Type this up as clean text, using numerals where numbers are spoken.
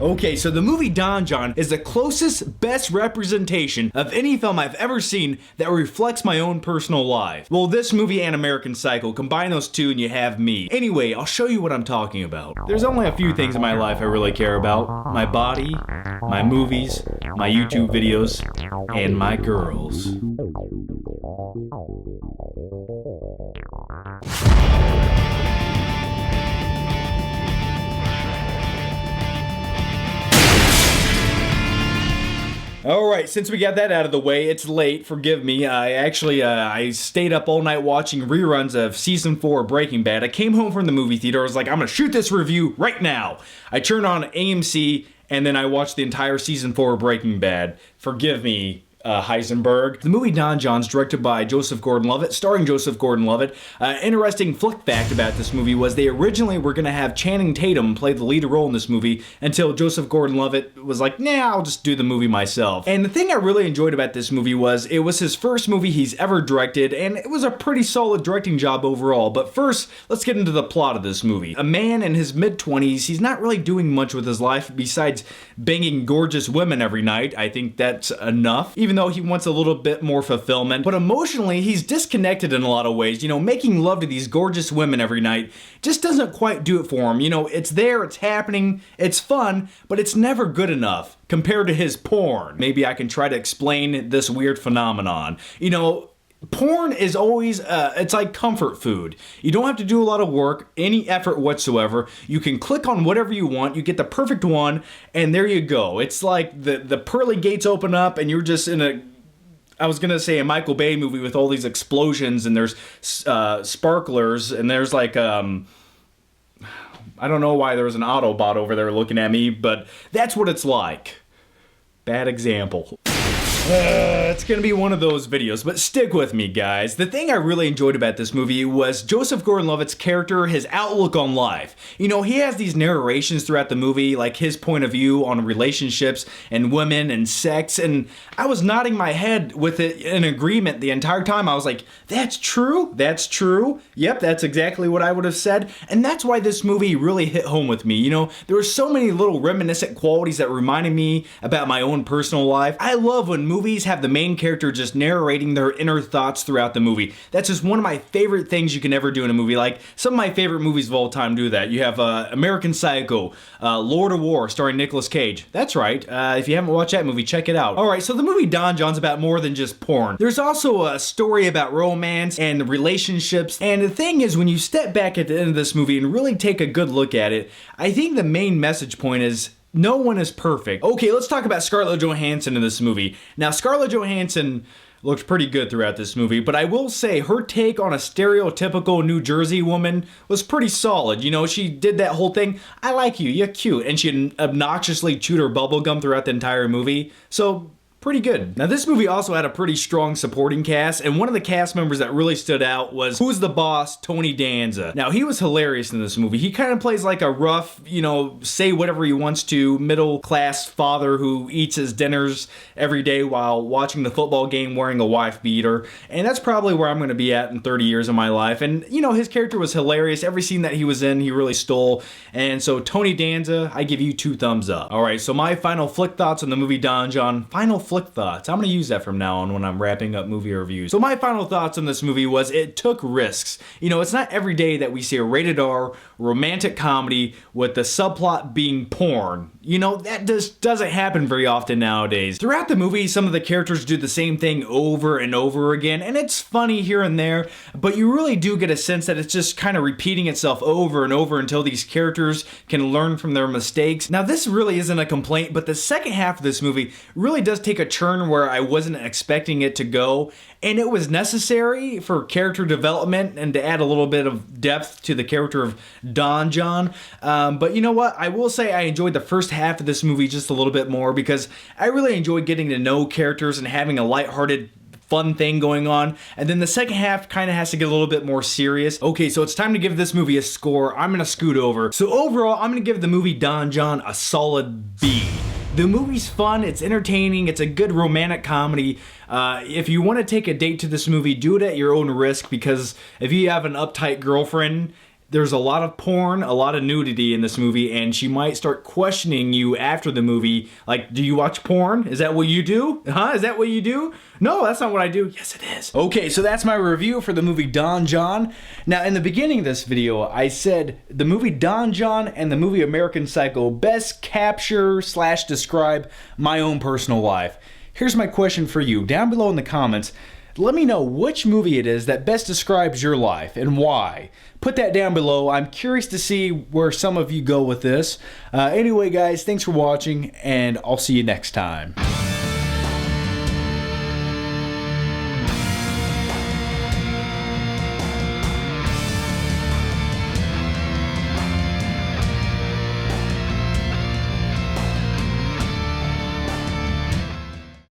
Okay, so the movie Don Jon is the closest, best representation of any film I've ever seen that reflects my own personal life. Well, this movie and American Psycho, combine those two and you have me. Anyway, I'll show you what I'm talking about. There's only a few things in my life I really care about. My body, my movies, my YouTube videos, and my girls. Alright, since we got that out of the way, it's late, forgive me. I stayed up all night watching reruns of Season 4 of Breaking Bad. I came home from the movie theater, I was like, I'm gonna shoot this review right now. I turned on AMC, and then I watched the entire Season 4 of Breaking Bad. Forgive me, Heisenberg. The movie Don Jon's directed by Joseph Gordon-Levitt, starring Joseph Gordon-Levitt. Interesting flick fact about this movie was they originally were going to have Channing Tatum play the lead role in this movie until Joseph Gordon-Levitt was like, nah, I'll just do the movie myself. And the thing I really enjoyed about this movie was it was his first movie he's ever directed, and it was a pretty solid directing job overall. But first, let's get into the plot of this movie. A man in his mid-20s, he's not really doing much with his life besides banging gorgeous women every night. I think that's enough. Even though he wants a little bit more fulfillment. But emotionally, he's disconnected in a lot of ways. You know, making love to these gorgeous women every night just doesn't quite do it for him. You know, it's there, it's happening, it's fun, but it's never good enough compared to his porn. Maybe I can try to explain this weird phenomenon. You know, porn is always, it's like comfort food. You don't have to do a lot of work, any effort whatsoever. You can click on whatever you want, you get the perfect one, and there you go. It's like the pearly gates open up and you're just in I was gonna say a Michael Bay movie with all these explosions and there's sparklers and there's like, I don't know why there was an Autobot over there looking at me, but that's what it's like. Bad example. It's gonna be one of those videos, but stick with me, guys. The thing I really enjoyed about this movie was Joseph Gordon-Levitt's character, his outlook on life. You know, he has these narrations throughout the movie, like his point of view on relationships and women and sex, and I was nodding my head with it in agreement the entire time. I was like, that's true, that's true. Yep, that's exactly what I would have said, and that's why this movie really hit home with me. You know, there were so many little reminiscent qualities that reminded me about my own personal life. I love when movies have the main character just narrating their inner thoughts throughout the movie. That's just one of my favorite things you can ever do in a movie. Like, some of my favorite movies of all time do that. You have American Psycho, Lord of War, starring Nicolas Cage. That's right. If you haven't watched that movie, check it out. Alright, so the movie Don Jon's about more than just porn. There's also a story about romance and relationships, and the thing is, when you step back at the end of this movie and really take a good look at it, I think the main message point is no one is perfect. Okay, let's talk about Scarlett Johansson in this movie. Now, Scarlett Johansson looked pretty good throughout this movie, but I will say her take on a stereotypical New Jersey woman was pretty solid. You know, she did that whole thing, I like you, you're cute, and she obnoxiously chewed her bubblegum throughout the entire movie. So, pretty good. Now, this movie also had a pretty strong supporting cast, and one of the cast members that really stood out was Who's the Boss, Tony Danza. Now, he was hilarious in this movie. He kind of plays like a rough, you know, say whatever he wants to, middle-class father who eats his dinners every day while watching the football game wearing a wife beater, and that's probably where I'm going to be at in 30 years of my life. And, you know, his character was hilarious. Every scene that he was in, he really stole, and so Tony Danza, I give you 2 thumbs up. Alright, so my final flick thoughts on the movie Don Jon. Final flick thoughts. I'm going to use that from now on when I'm wrapping up movie reviews. So my final thoughts on this movie was it took risks. You know, it's not every day that we see a rated R romantic comedy with the subplot being porn. You know, that just doesn't happen very often nowadays. Throughout the movie, some of the characters do the same thing over and over again, and it's funny here and there, but you really do get a sense that it's just kind of repeating itself over and over until these characters can learn from their mistakes. Now, this really isn't a complaint, but the second half of this movie really does take a turn where I wasn't expecting it to go, and it was necessary for character development and to add a little bit of depth to the character of Don Jon. But you know what? I will say I enjoyed the first half of this movie just a little bit more because I really enjoyed getting to know characters and having a lighthearted fun thing going on, and then the second half kind of has to get a little bit more serious. Okay, so it's time to give this movie a score. I'm gonna scoot over. So overall, I'm gonna give the movie Don Jon a solid B. The movie's fun, it's entertaining, it's a good romantic comedy. If you want to take a date to this movie, do it at your own risk, because if you have an uptight girlfriend, there's a lot of porn, a lot of nudity in this movie, and she might start questioning you after the movie, like, do you watch porn? Is that what you do? Huh? Is that what you do? No, that's not what I do. Yes, it is. Okay, so that's my review for the movie Don Jon. Now, in the beginning of this video, I said the movie Don Jon and the movie American Psycho best capture / describe my own personal life. Here's my question for you. Down below in the comments, let me know which movie it is that best describes your life and why. Put that down below. I'm curious to see where some of you go with this. Anyway, guys, thanks for watching, and I'll see you next time.